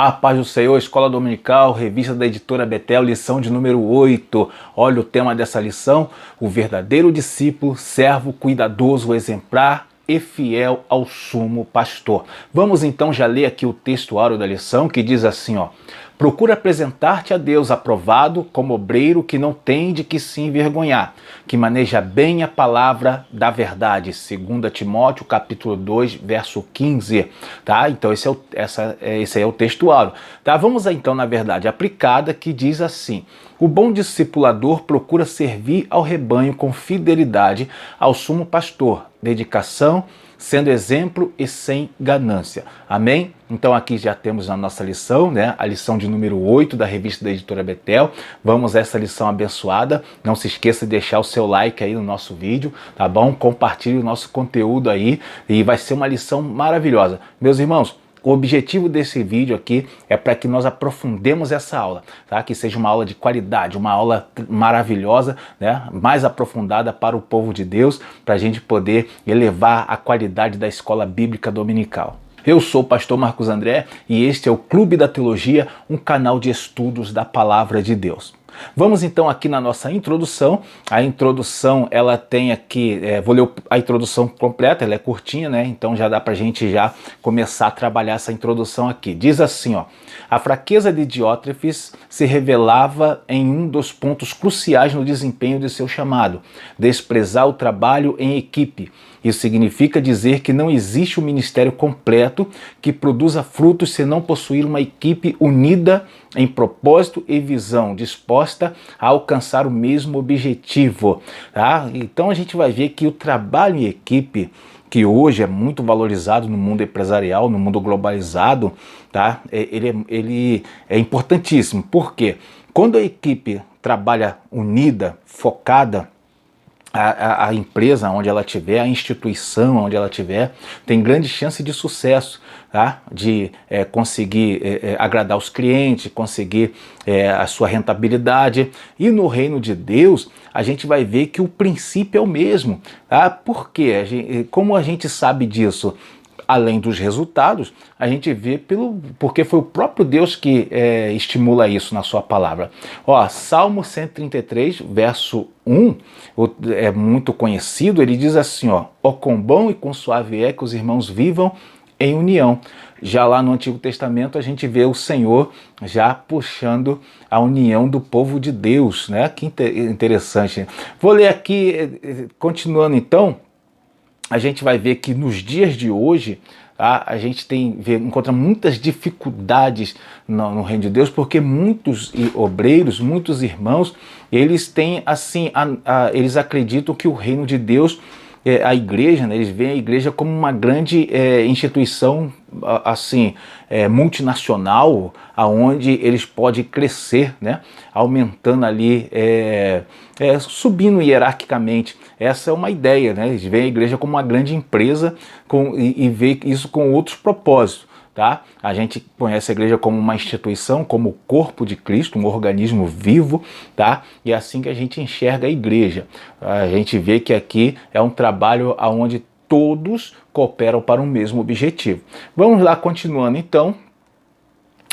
A paz do Senhor, Escola Dominical, revista da editora Betel, lição de número 8. Olha o tema dessa lição: o verdadeiro discípulo, servo cuidadoso, exemplar e fiel ao sumo pastor. Vamos então já ler aqui o textuário da lição, que diz assim, ó: procura apresentar-te a Deus aprovado como obreiro que não tem de que se envergonhar, que maneja bem a palavra da verdade. 2 Timóteo, capítulo 2, verso 15. Tá? Então esse aí é o textuário. Tá? Vamos então na verdade aplicada, que diz assim: o bom discipulador procura servir ao rebanho com fidelidade ao sumo pastor, dedicação, sendo exemplo e sem ganância. Amém? Então aqui já temos a nossa lição, né? A lição de número 8 da revista da editora Betel. Vamos a essa lição abençoada. Não se esqueça de deixar o seu like aí no nosso vídeo, tá bom? Compartilhe o nosso conteúdo aí e vai ser uma lição maravilhosa. Meus irmãos, o objetivo desse vídeo aqui é para que nós aprofundemos essa aula, tá? Que seja uma aula de qualidade, uma aula maravilhosa, né? Mais aprofundada para o povo de Deus, para a gente poder elevar a qualidade da escola bíblica dominical. Eu sou o pastor Marcos André e este é o Clube da Teologia, um canal de estudos da Palavra de Deus. Vamos então aqui na nossa introdução. A introdução, ela tem aqui, vou ler a introdução completa, ela é curtinha, né? Então já dá pra gente já começar a trabalhar essa introdução aqui. Diz assim, ó: a fraqueza de Diótrefes se revelava em um dos pontos cruciais no desempenho de seu chamado: desprezar o trabalho em equipe. Isso significa dizer que não existe um ministério completo que produza frutos se não possuir uma equipe unida em propósito e visão, disposta a alcançar o mesmo objetivo. Tá? Então a gente vai ver que o trabalho em equipe, que hoje é muito valorizado no mundo empresarial, no mundo globalizado, tá? Ele é importantíssimo. Por quê? Quando a equipe trabalha unida, focada, a empresa onde ela estiver, a instituição onde ela estiver, tem grande chance de sucesso, tá? De conseguir agradar os clientes, conseguir a sua rentabilidade. E no reino de Deus, a gente vai ver que o princípio é o mesmo. Tá? Por quê? Como a gente sabe disso? Além dos resultados, a gente vê porque foi o próprio Deus que estimula isso na sua palavra. Ó, Salmo 133, verso 1, é muito conhecido, ele diz assim, ó: ó quão bom e quão suave é que os irmãos vivam em união. Já lá no Antigo Testamento a gente vê o Senhor já puxando a união do povo de Deus, né? Que interessante. Vou ler aqui, continuando então. A gente vai ver que nos dias de hoje a gente encontra muitas dificuldades no reino de Deus, porque muitos obreiros, muitos irmãos, eles têm assim, eles acreditam que o reino de Deus, a igreja, né, eles veem a igreja como uma grande instituição assim, multinacional, aonde eles podem crescer, né, aumentando ali, subindo hierarquicamente. Essa é uma ideia, né? Eles veem a igreja como uma grande empresa e vê isso com outros propósitos. Tá? A gente conhece a igreja como uma instituição, como o corpo de Cristo, um organismo vivo, tá? E é assim que a gente enxerga a igreja. A gente vê que aqui é um trabalho onde todos cooperam para um mesmo objetivo. Vamos lá, continuando então.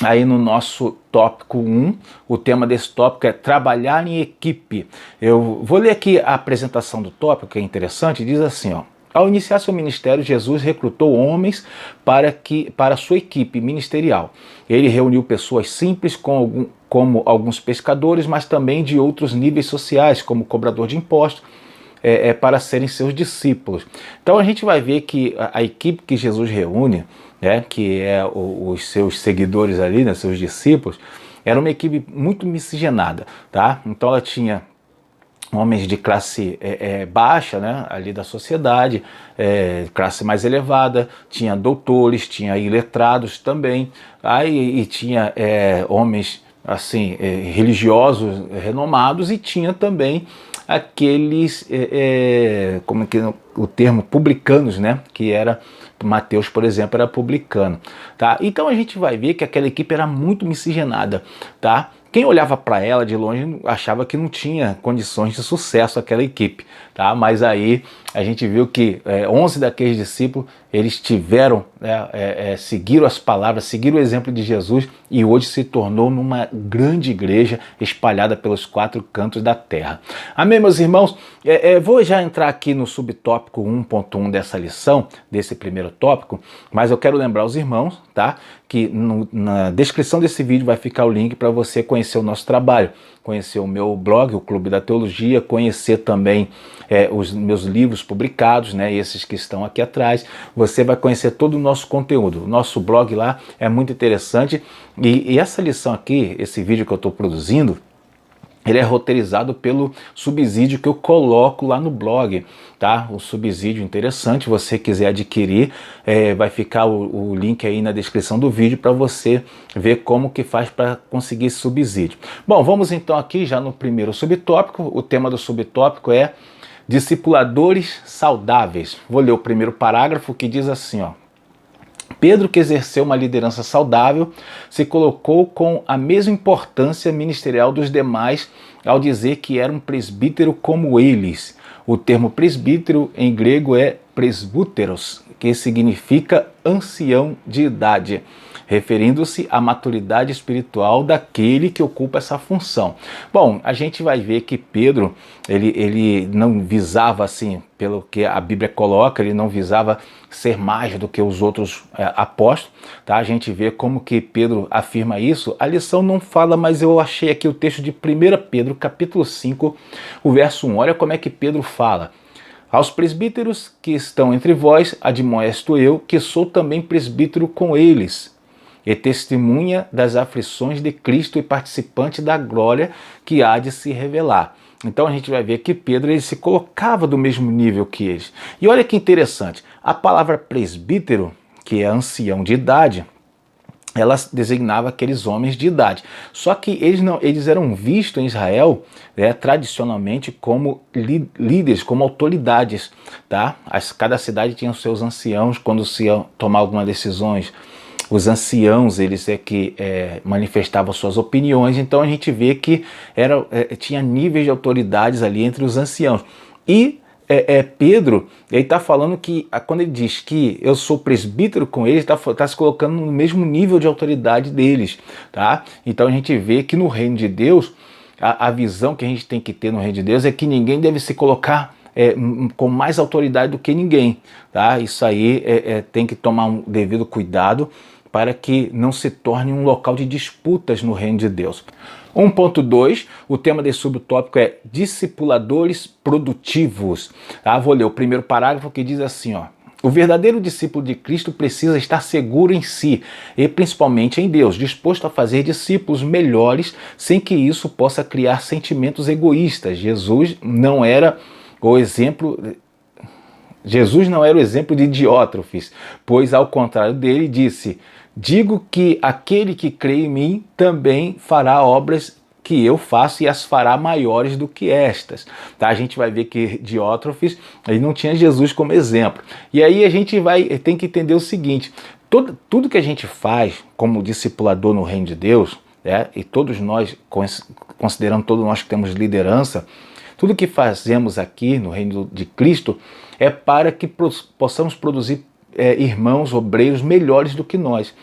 Aí no nosso tópico 1, o tema desse tópico é trabalhar em equipe. Eu vou ler aqui a apresentação do tópico, que é interessante, diz assim, ó: ao iniciar seu ministério, Jesus recrutou homens para sua equipe ministerial. Ele reuniu pessoas simples como alguns pescadores, mas também de outros níveis sociais, como cobrador de impostos, para serem seus discípulos. Então a gente vai ver que a equipe que Jesus reúne, que é os seus seguidores ali, né, seus discípulos, era uma equipe muito miscigenada. Tá? Então ela tinha homens de classe baixa, né, ali da sociedade, classe mais elevada, tinha doutores, tinha iletrados também, aí, e tinha homens assim, religiosos renomados, e tinha também aqueles, como é que é o termo, publicanos, né, que era Mateus, por exemplo, era publicano, tá? Então a gente vai ver que aquela equipe era muito miscigenada, tá? Quem olhava para ela de longe achava que não tinha condições de sucesso aquela equipe, tá? Mas aí a gente viu que 11 daqueles discípulos eles tiveram, seguiram as palavras, seguiram o exemplo de Jesus e hoje se tornou numa grande igreja espalhada pelos 4 cantos da terra. Amém, meus irmãos? Vou já entrar aqui no subtópico 1.1 dessa lição, desse primeiro tópico, mas eu quero lembrar os irmãos, tá? Que na descrição desse vídeo vai ficar o link para você conhecer o nosso trabalho, conhecer o meu blog, o Clube da Teologia, conhecer também os meus livros publicados, né, esses que estão aqui atrás. Você vai conhecer todo o nosso conteúdo. O nosso blog lá é muito interessante e essa lição aqui, esse vídeo que eu estou produzindo, ele é roteirizado pelo subsídio que eu coloco lá no blog, tá? O subsídio interessante, você quiser adquirir, vai ficar o link aí na descrição do vídeo para você ver como que faz para conseguir esse subsídio. Bom, vamos então aqui já no primeiro subtópico. O tema do subtópico é discipuladores saudáveis. Vou ler o primeiro parágrafo que diz assim, ó. Pedro, que exerceu uma liderança saudável, se colocou com a mesma importância ministerial dos demais ao dizer que era um presbítero como eles. O termo presbítero em grego é presbúteros, que significa ancião de idade, referindo-se à maturidade espiritual daquele que ocupa essa função. Bom, a gente vai ver que Pedro, ele não visava, assim, pelo que a Bíblia coloca, ele não visava ser mais do que os outros apóstolos, tá? A gente vê como que Pedro afirma isso. A lição não fala, mas eu achei aqui o texto de 1 Pedro, capítulo 5, o verso 1. Olha como é que Pedro fala. Aos presbíteros que estão entre vós, admoesto eu, que sou também presbítero com eles, e testemunha das aflições de Cristo e participante da glória que há de se revelar. Então a gente vai ver que Pedro ele se colocava do mesmo nível que eles. E olha que interessante, a palavra presbítero, que é ancião de idade, ela designava aqueles homens de idade. Só que eles eram vistos em Israel, tradicionalmente, como líderes, como autoridades. Tá? Cada cidade tinha os seus anciãos quando se ia tomar algumas decisões. Os anciãos, eles manifestavam suas opiniões, então a gente vê que tinha níveis de autoridades ali entre os anciãos. E Pedro, ele está falando que, quando ele diz que eu sou presbítero com eles, está se colocando no mesmo nível de autoridade deles. Tá? Então a gente vê que no reino de Deus, a visão que a gente tem que ter no reino de Deus é que ninguém deve se colocar com mais autoridade do que ninguém. Tá? Isso aí tem que tomar um devido cuidado para que não se torne um local de disputas no reino de Deus. 1.2, o tema desse subtópico é discipuladores produtivos. Tá? Vou ler o primeiro parágrafo que diz assim, ó. O verdadeiro discípulo de Cristo precisa estar seguro em si e principalmente em Deus, disposto a fazer discípulos melhores sem que isso possa criar sentimentos egoístas. Jesus não era o exemplo de Diótrefes, pois ao contrário dele disse: digo que aquele que crê em mim também fará obras que eu faço e as fará maiores do que estas. Tá? A gente vai ver que Diótrefes ele não tinha Jesus como exemplo. E aí a gente tem que entender o seguinte: tudo que a gente faz como discipulador no reino de Deus, e todos nós, considerando todos nós que temos liderança, tudo que fazemos aqui no reino de Cristo é para que possamos produzir irmãos, obreiros melhores do que nós,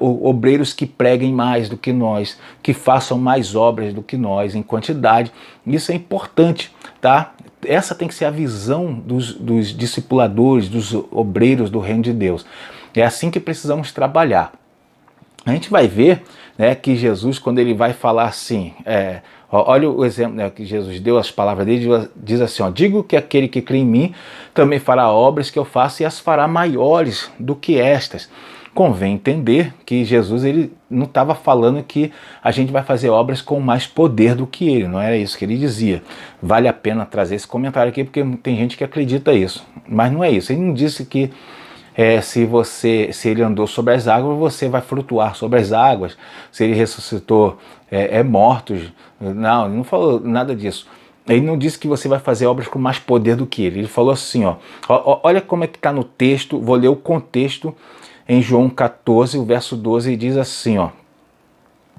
obreiros que preguem mais do que nós, que façam mais obras do que nós em quantidade. Isso é importante, tá? Essa tem que ser a visão dos discipuladores, dos obreiros do reino de Deus. É assim que precisamos trabalhar. A gente vai ver, né, que Jesus, quando ele vai falar assim, olha o exemplo, né, que Jesus deu, as palavras dele, diz assim, ó, digo que aquele que crê em mim também fará obras que eu faço e as fará maiores do que estas. Convém entender que Jesus ele não estava falando que a gente vai fazer obras com mais poder do que ele, não era isso que ele dizia. Vale a pena trazer esse comentário aqui porque tem gente que acredita isso, mas não é isso. Ele não disse que se ele andou sobre as águas, você vai flutuar sobre as águas. Se ele ressuscitou mortos, não, ele não falou nada disso. Ele não disse que você vai fazer obras com mais poder do que ele. Ele falou assim, olha como é que está no texto, vou ler o contexto em João 14, o verso 12, e diz assim, ó.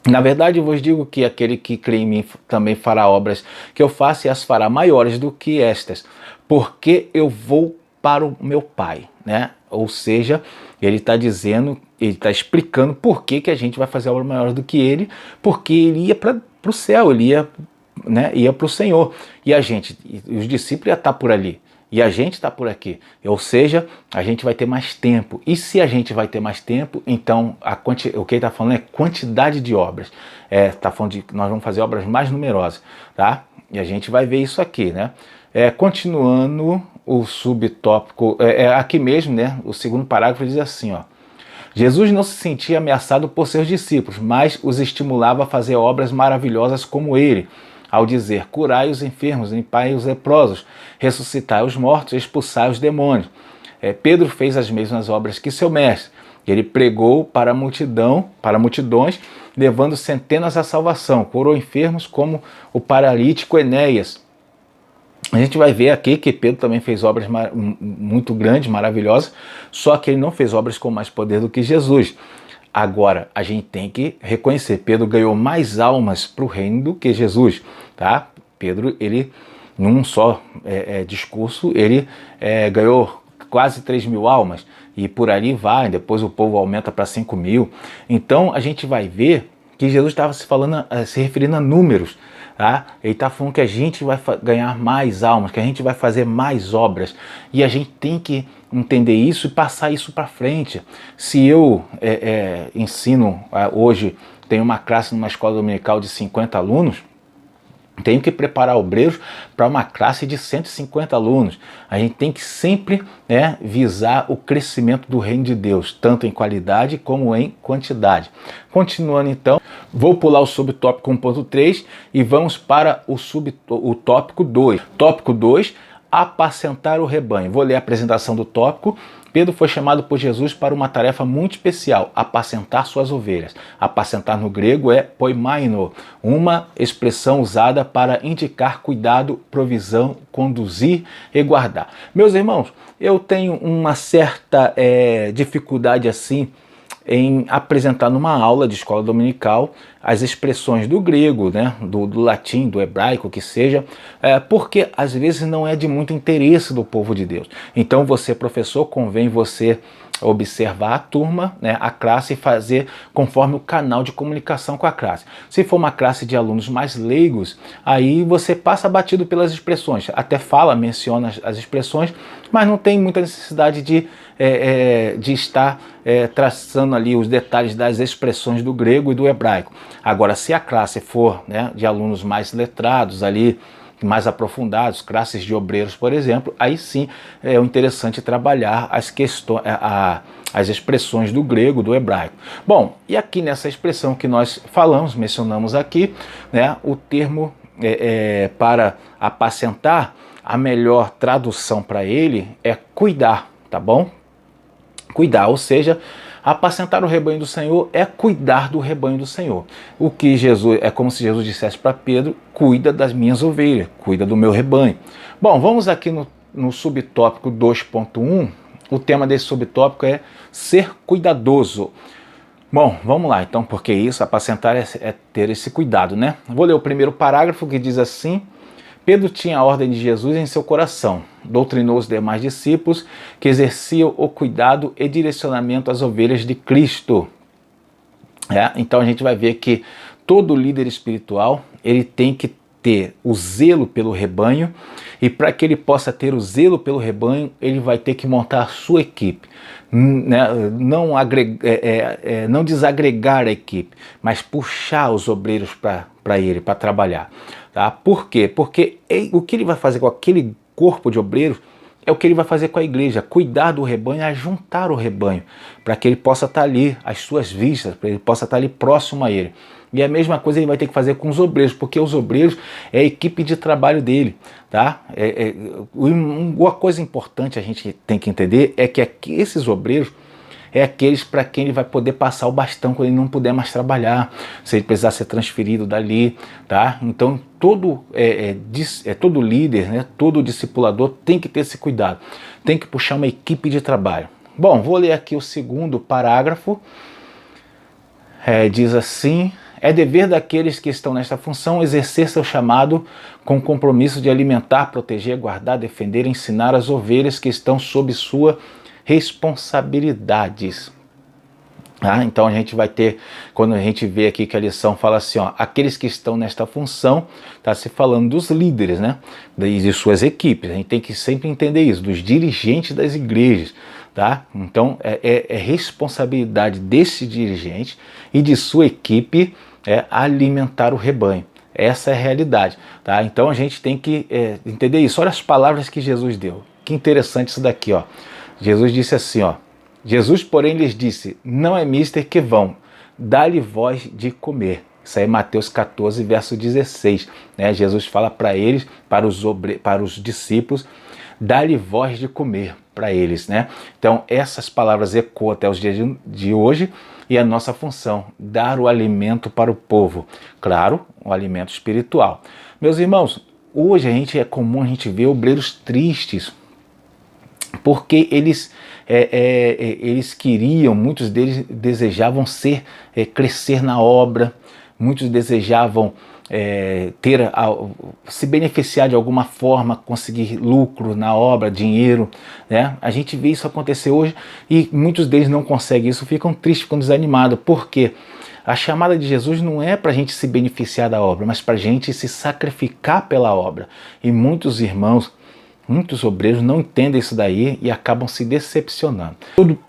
Na verdade, eu vos digo que aquele que crê em mim também fará obras que eu faço e as fará maiores do que estas, porque eu vou para o meu Pai, né? Ou seja, ele está dizendo, ele está explicando por que que a gente vai fazer obra maior do que ele, porque ele ia para o céu, ele ia, né, ia para o Senhor, e a gente, os discípulos iam estar por ali, e a gente está por aqui, ou seja, a gente vai ter mais tempo, e se a gente vai ter mais tempo, então o que ele está falando é quantidade de obras, está falando de nós vamos fazer obras mais numerosas, tá? E a gente vai ver isso aqui, né? Continuando o subtópico, aqui mesmo, né? O segundo parágrafo diz assim, ó. Jesus não se sentia ameaçado por seus discípulos, mas os estimulava a fazer obras maravilhosas como ele, ao dizer, curai os enfermos, limpai os leprosos, ressuscitai os mortos, expulsai os demônios. Pedro fez as mesmas obras que seu mestre. Ele pregou para multidões, levando centenas à salvação, curou enfermos como o paralítico Enéas. A gente vai ver aqui que Pedro também fez obras muito grandes, maravilhosas, só que ele não fez obras com mais poder do que Jesus. Agora, a gente tem que reconhecer, Pedro ganhou mais almas para o reino do que Jesus, tá? Pedro, ele, num só discurso, ele ganhou quase 3.000 almas, e por ali vai, depois o povo aumenta para 5.000. Então, a gente vai ver que Jesus estava se referindo a números, tá? Ele está falando que a gente vai ganhar mais almas, que a gente vai fazer mais obras, e a gente tem que entender isso e passar isso para frente. Se eu ensino hoje, tenho uma classe numa escola dominical de 50 alunos, tenho que preparar obreiros para uma classe de 150 alunos. A gente tem que sempre visar o crescimento do reino de Deus, tanto em qualidade como em quantidade. Continuando então, vou pular o subtópico 1.3 e vamos para o tópico 2. Tópico 2, apacentar o rebanho. Vou ler a apresentação do tópico. Pedro foi chamado por Jesus para uma tarefa muito especial, apacentar suas ovelhas. Apacentar no grego é poimaino, uma expressão usada para indicar cuidado, provisão, conduzir e guardar. Meus irmãos, eu tenho uma certa dificuldade assim em apresentar numa aula de escola dominical as expressões do grego, né, do latim, do hebraico, que seja, porque às vezes não é de muito interesse do povo de Deus. Então você, professor, convém você observar a turma, né, a classe, e fazer conforme o canal de comunicação com a classe. Se for uma classe de alunos mais leigos, aí você passa batido pelas expressões, até menciona as expressões, mas não tem muita necessidade de estar traçando ali os detalhes das expressões do grego e do hebraico. Agora, se a classe for, né, de alunos mais letrados ali, mais aprofundados, classes de obreiros, por exemplo, aí sim é interessante trabalhar as questões, as expressões do grego, do hebraico. Bom, e aqui nessa expressão que nós mencionamos aqui, né, o termo para apacentar, a melhor tradução para ele é cuidar, tá bom? Cuidar, ou seja, apacentar o rebanho do Senhor é cuidar do rebanho do Senhor. O que Jesus, é como se Jesus dissesse para Pedro, cuida das minhas ovelhas, cuida do meu rebanho. Bom, vamos aqui no subtópico 2.1, o tema desse subtópico é ser cuidadoso. Bom, vamos lá então, porque isso, apacentar é ter esse cuidado, né? Vou ler o primeiro parágrafo que diz assim: Pedro tinha a ordem de Jesus em seu coração, doutrinou os demais discípulos que exerciam o cuidado e direcionamento às ovelhas de Cristo. Então a gente vai ver que todo líder espiritual, ele tem que ter o zelo pelo rebanho, e para que ele possa ter o zelo pelo rebanho, ele vai ter que montar a sua equipe, né? Não desagregar a equipe, mas puxar os obreiros para ele, para trabalhar. Tá? Por quê? Porque o que ele vai fazer com aquele corpo de obreiros é o que ele vai fazer com a igreja, cuidar do rebanho, ajuntar o rebanho, para que ele possa estar ali, às suas vistas, para que ele possa estar ali próximo a ele. E a mesma coisa ele vai ter que fazer com os obreiros, porque os obreiros é a equipe de trabalho dele. Tá? Uma coisa importante a gente tem que entender é que esses obreiros é aqueles para quem ele vai poder passar o bastão quando ele não puder mais trabalhar, se ele precisar ser transferido dali, tá? Então todo líder, né, todo discipulador tem que ter esse cuidado, tem que puxar uma equipe de trabalho. Bom, vou ler aqui o segundo parágrafo, diz assim, É dever daqueles que estão nesta função exercer seu chamado com o compromisso de alimentar, proteger, guardar, defender, ensinar as ovelhas que estão sob sua responsabilidades. Então a gente vai ter, quando a gente vê aqui que a lição fala assim, ó, aqueles que estão nesta função, está se falando dos líderes, né, de suas equipes. A gente tem que sempre entender isso, dos dirigentes das igrejas, tá? Então é responsabilidade desse dirigente e de sua equipe alimentar o rebanho. Essa é a realidade, tá? Então a gente tem que entender isso. Olha as palavras que Jesus deu. Que interessante isso daqui, ó. Jesus disse assim, ó. Jesus, porém, lhes disse, não é mister que vão, dá-lhe voz de comer. Isso aí é Mateus 14, verso 16. Né? Jesus fala para eles, para os discípulos, dá-lhe voz de comer para eles. Né? Então, essas palavras ecoam até os dias de hoje e a nossa função, dar o alimento para o povo. Claro, o alimento espiritual. Meus irmãos, hoje é comum a gente ver obreiros tristes, porque eles queriam, muitos deles desejavam crescer na obra, muitos desejavam se beneficiar de alguma forma, conseguir lucro na obra, dinheiro, né? A gente vê isso acontecer hoje e muitos deles não conseguem isso, ficam tristes, ficam desanimados, porque a chamada de Jesus não é para a gente se beneficiar da obra, mas para a gente se sacrificar pela obra. E muitos irmãos, muitos obreiros não entendem isso daí e acabam se decepcionando.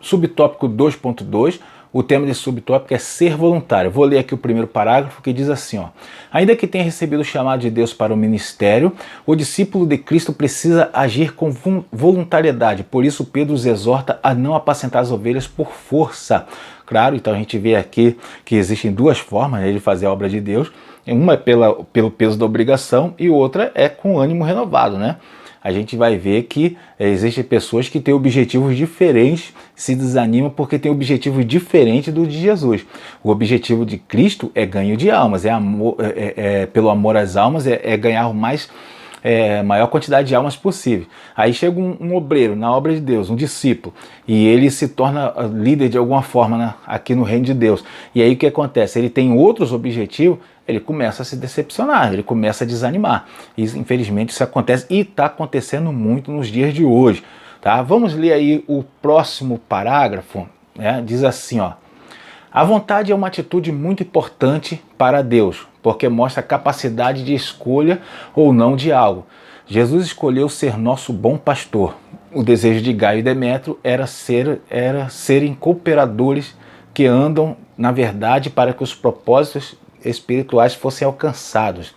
Subtópico 2.2, o tema desse subtópico é ser voluntário. Vou ler aqui o primeiro parágrafo que diz assim, ó. Ainda que tenha recebido o chamado de Deus para o ministério, o discípulo de Cristo precisa agir com voluntariedade. Por isso Pedro os exorta a não apacentar as ovelhas por força. Claro, então a gente vê aqui que existem duas formas, né, de fazer a obra de Deus. Uma é pelo peso da obrigação e outra é com ânimo renovado, né? A gente vai ver que existem pessoas que têm objetivos diferentes, se desanimam porque têm objetivos diferentes do de Jesus. O objetivo de Cristo é ganho de almas, pelo amor às almas, ganhar maior quantidade de almas possível. Aí chega um obreiro na obra de Deus, um discípulo, e ele se torna líder de alguma forma, né, aqui no reino de Deus. E aí o que acontece? Ele tem outros objetivos, ele começa a se decepcionar, ele começa a desanimar. E infelizmente isso acontece e está acontecendo muito nos dias de hoje. Tá? Vamos ler aí o próximo parágrafo, né? Diz assim, ó. A vontade é uma atitude muito importante para Deus, porque mostra a capacidade de escolha ou não de algo. Jesus escolheu ser nosso bom pastor. O desejo de Gaio e Demétrio era serem cooperadores que andam na verdade para que os propósitos espirituais fossem alcançados.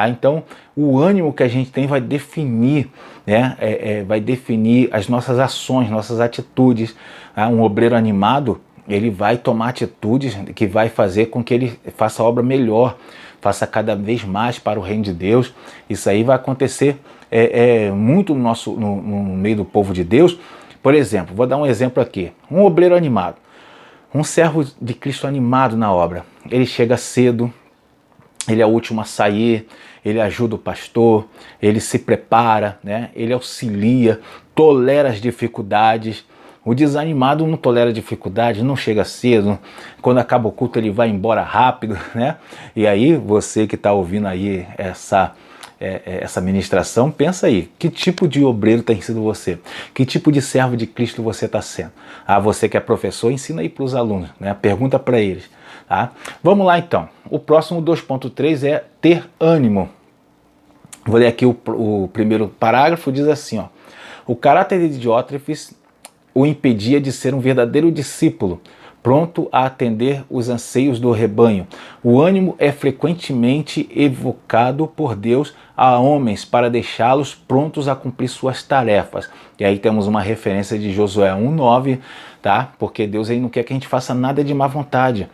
Então, o ânimo que a gente tem vai definir, né, vai definir as nossas ações, nossas atitudes. Um obreiro animado, ele vai tomar atitudes que vai fazer com que ele faça a obra melhor, faça cada vez mais para o reino de Deus. Isso aí vai acontecer muito no meio do povo de Deus. Por exemplo, vou dar um exemplo aqui. Um obreiro animado, um servo de Cristo animado na obra. Ele chega cedo, ele é o último a sair, ele ajuda o pastor, ele se prepara, né? Ele auxilia, tolera as dificuldades. O desanimado não tolera dificuldade, não chega cedo, quando acaba o culto ele vai embora rápido, né? E aí você que está ouvindo aí essa ministração, pensa aí, que tipo de obreiro tem sido você? Que tipo de servo de Cristo você está sendo? Você que é professor, ensina aí para os alunos, né? Pergunta para eles. Tá? Vamos lá então, o próximo 2.3 é ter ânimo. Vou ler aqui o primeiro parágrafo, diz assim, ó. O caráter de Diótrefes o impedia de ser um verdadeiro discípulo, pronto a atender os anseios do rebanho. O ânimo é frequentemente evocado por Deus a homens para deixá-los prontos a cumprir suas tarefas. E aí temos uma referência de Josué 1:9, tá? Porque Deus aí não quer que a gente faça nada de má vontade.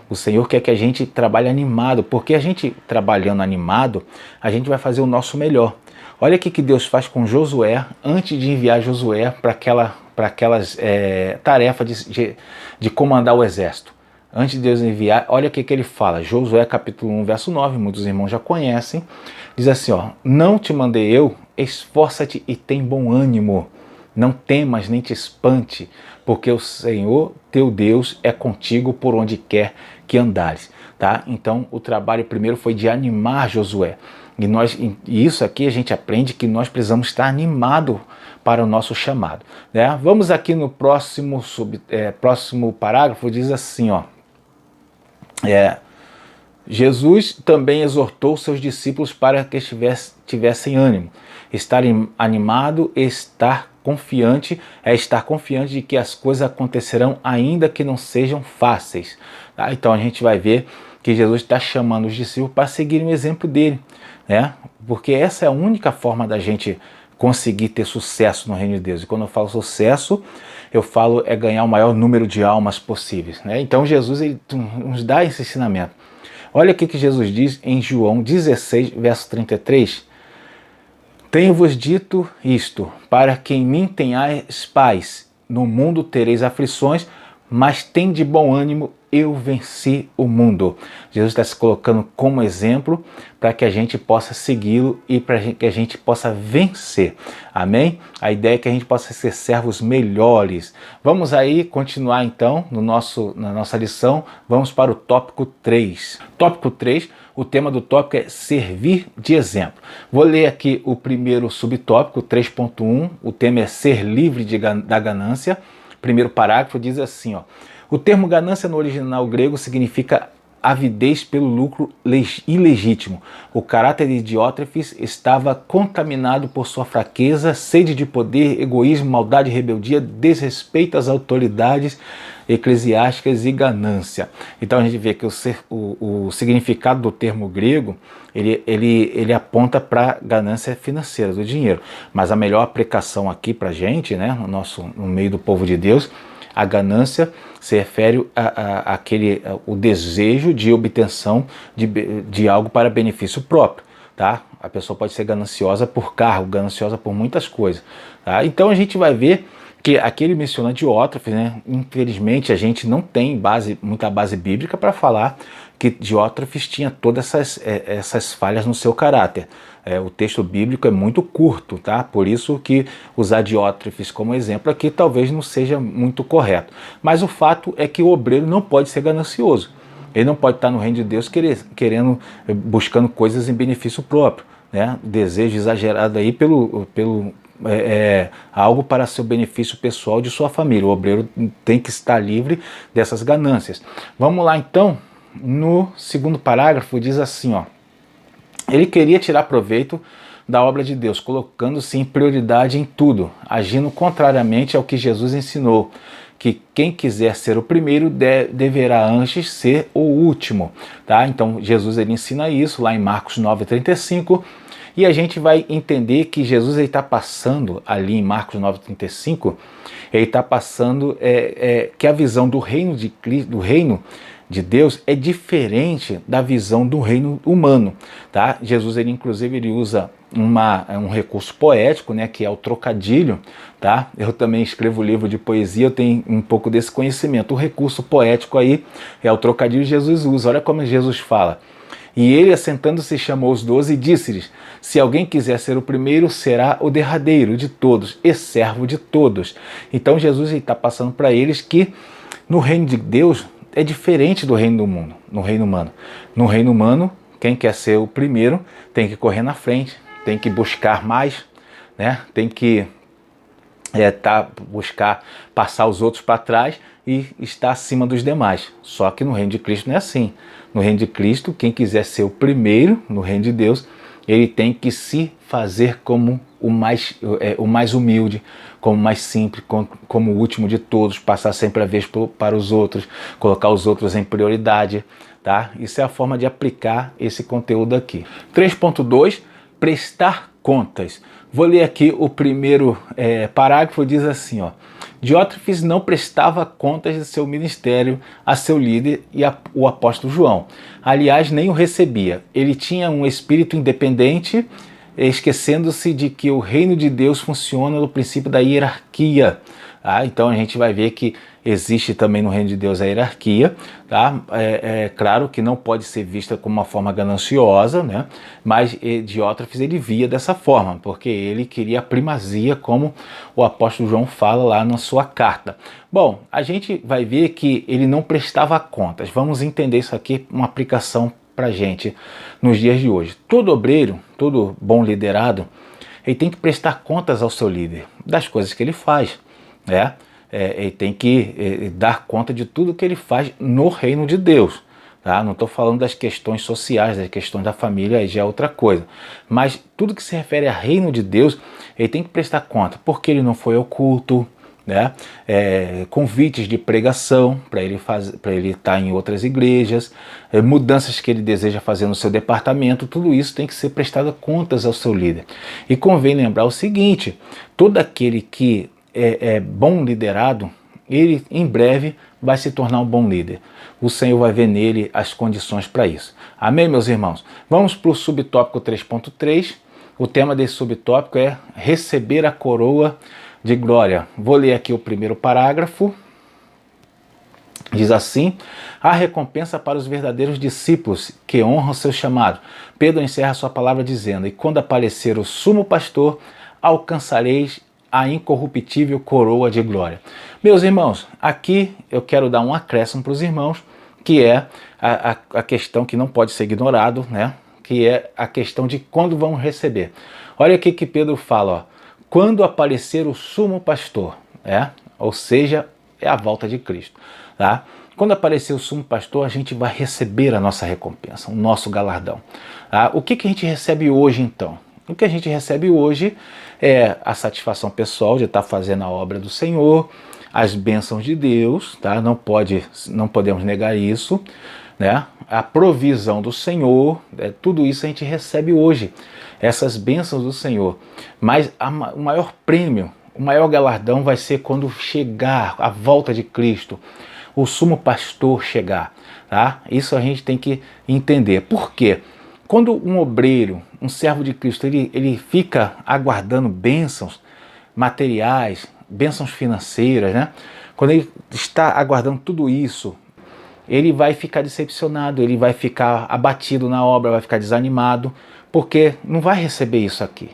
O Senhor quer que a gente trabalhe animado, porque a gente trabalhando animado, a gente vai fazer o nosso melhor. Olha o que Deus faz com Josué, antes de enviar Josué para aquelas tarefas de comandar o exército. Antes de Deus enviar, olha o que ele fala. Josué capítulo 1, verso 9, muitos irmãos já conhecem. Diz assim, ó, não te mandei eu, esforça-te e tem bom ânimo. Não temas nem te espante, porque o Senhor teu Deus é contigo por onde quer que andares. tá? Então o trabalho primeiro foi de animar Josué. E isso aqui a gente aprende que nós precisamos estar animados para o nosso chamado, né? Vamos aqui no próximo parágrafo, diz assim, ó. Jesus também exortou seus discípulos para que tivessem ânimo. Estar animado, estar confiante de que as coisas acontecerão ainda que não sejam fáceis. Tá? Então a gente vai ver que Jesus está chamando os discípulos para seguirem o exemplo dele, né? Porque essa é a única forma da gente conseguir ter sucesso no reino de Deus. E quando eu falo sucesso, eu falo ganhar o maior número de almas possíveis, né? Então Jesus ele nos dá esse ensinamento. Olha o que Jesus diz em João 16, verso 33. Tenho-vos dito isto, para que em mim tenhais paz. No mundo tereis aflições, mas tende bom ânimo, eu venci o mundo. Jesus está se colocando como exemplo para que a gente possa segui-lo e para que a gente possa vencer. Amém? A ideia é que a gente possa ser servos melhores. Vamos aí continuar então na nossa lição. Vamos para o tópico 3. Tópico 3, o tema do tópico é servir de exemplo. Vou ler aqui o primeiro subtópico, 3.1. O tema é ser livre da ganância. Primeiro parágrafo diz assim, ó. O termo ganância no original grego significa avidez pelo lucro ilegítimo. O caráter de Diótrefes estava contaminado por sua fraqueza, sede de poder, egoísmo, maldade, rebeldia, desrespeito às autoridades eclesiásticas e ganância. Então a gente vê que o significado do termo grego ele aponta para ganância financeira, do dinheiro. Mas a melhor aplicação aqui para a gente, né, no meio do povo de Deus, a ganância se refere o desejo de obtenção de algo para benefício próprio, tá? A pessoa pode ser gananciosa por cargo, gananciosa por muitas coisas, tá? Então a gente vai ver que aqui ele menciona Diótrefes, né? Infelizmente a gente não tem muita base bíblica para falar que Diótrefes tinha todas essas falhas no seu caráter. O texto bíblico é muito curto, tá? Por isso que usar Diótrefes como exemplo aqui talvez não seja muito correto. Mas o fato é que o obreiro não pode ser ganancioso. Ele não pode estar no reino de Deus buscando coisas em benefício próprio, né? Desejo exagerado aí algo para seu benefício pessoal de sua família. O obreiro tem que estar livre dessas ganâncias. Vamos lá então, no segundo parágrafo diz assim, ó. Ele queria tirar proveito da obra de Deus, colocando-se em prioridade em tudo, agindo contrariamente ao que Jesus ensinou, que quem quiser ser o primeiro deverá antes ser o último, tá? Então Jesus ele ensina isso lá em Marcos 9:35. E a gente vai entender que Jesus está passando ali em Marcos 9:35, ele está passando que a visão do reino de Cristo, do reino de Deus é diferente da visão do reino humano, tá? Jesus ele usa um recurso poético, né, que é o trocadilho, tá? Eu também escrevo livro de poesia, eu tenho um pouco desse conhecimento. O recurso poético aí é o trocadilho que Jesus usa. Olha como Jesus fala. E ele, assentando-se, chamou os 12 e disse-lhes: se alguém quiser ser o primeiro, será o derradeiro de todos e servo de todos. Então Jesus está passando para eles que no reino de Deus é diferente do reino do mundo, no reino humano. No reino humano, quem quer ser o primeiro tem que correr na frente, tem que buscar mais, né? Tem que buscar passar os outros para trás e estar acima dos demais. Só que no reino de Cristo não é assim. No reino de Cristo, quem quiser ser o primeiro no reino de Deus, ele tem que se fazer como o mais humilde, como o mais simples, como o último de todos, passar sempre a vez para os outros, colocar os outros em prioridade, tá? Isso é a forma de aplicar esse conteúdo aqui. 3.2, prestar contas. Vou ler aqui o primeiro parágrafo, diz assim, ó. Diótrefes não prestava contas de seu ministério a seu líder e o apóstolo João. Aliás, nem o recebia. Ele tinha um espírito independente, esquecendo-se de que o reino de Deus funciona no princípio da hierarquia. Então a gente vai ver que existe também no reino de Deus a hierarquia, tá? É claro que não pode ser vista como uma forma gananciosa, né? Mas Diótrefes ele via dessa forma, porque ele queria a primazia, como o apóstolo João fala lá na sua carta. Bom, a gente vai ver que ele não prestava contas. Vamos entender isso aqui, uma aplicação para a gente nos dias de hoje. Todo obreiro, todo bom liderado, ele tem que prestar contas ao seu líder das coisas que ele faz, né? Ele tem que dar conta de tudo que ele faz no reino de Deus. Tá? Não estou falando das questões sociais, das questões da família, aí já é outra coisa. Mas tudo que se refere a reino de Deus, ele tem que prestar conta, porque ele não foi ao culto, né? Convites de pregação para ele estar em outras igrejas, mudanças que ele deseja fazer no seu departamento, tudo isso tem que ser prestado contas ao seu líder. E convém lembrar o seguinte: todo aquele que é bom liderado, ele em breve vai se tornar um bom líder. O Senhor vai ver nele as condições para isso. Amém, meus irmãos? Vamos para o subtópico 3.3. O tema desse subtópico é receber a coroa de glória. Vou ler aqui o primeiro parágrafo. Diz assim: a recompensa para os verdadeiros discípulos que honram seu chamado. Pedro encerra sua palavra dizendo: e quando aparecer o sumo pastor, alcançareis a incorruptível coroa de glória. Meus irmãos, aqui eu quero dar um acréscimo para os irmãos, que é a questão que não pode ser ignorado, né? Que é a questão de quando vão receber. Olha o que Pedro fala, ó: quando aparecer o sumo pastor, ou seja, é a volta de Cristo, tá? Quando aparecer o sumo pastor, a gente vai receber a nossa recompensa, o nosso galardão. Tá? O que a gente recebe hoje, então? O que a gente recebe hoje é a satisfação pessoal de estar fazendo a obra do Senhor, as bênçãos de Deus, tá? Não podemos negar isso, né? A provisão do Senhor, tudo isso a gente recebe hoje, essas bênçãos do Senhor. Mas o maior prêmio, o maior galardão vai ser quando chegar a volta de Cristo, o sumo pastor chegar, tá? Isso a gente tem que entender. Por quê? Quando um obreiro, um servo de Cristo, ele fica aguardando bênçãos materiais, bênçãos financeiras, né? Quando ele está aguardando tudo isso, ele vai ficar decepcionado, ele vai ficar abatido na obra, vai ficar desanimado, porque não vai receber isso aqui.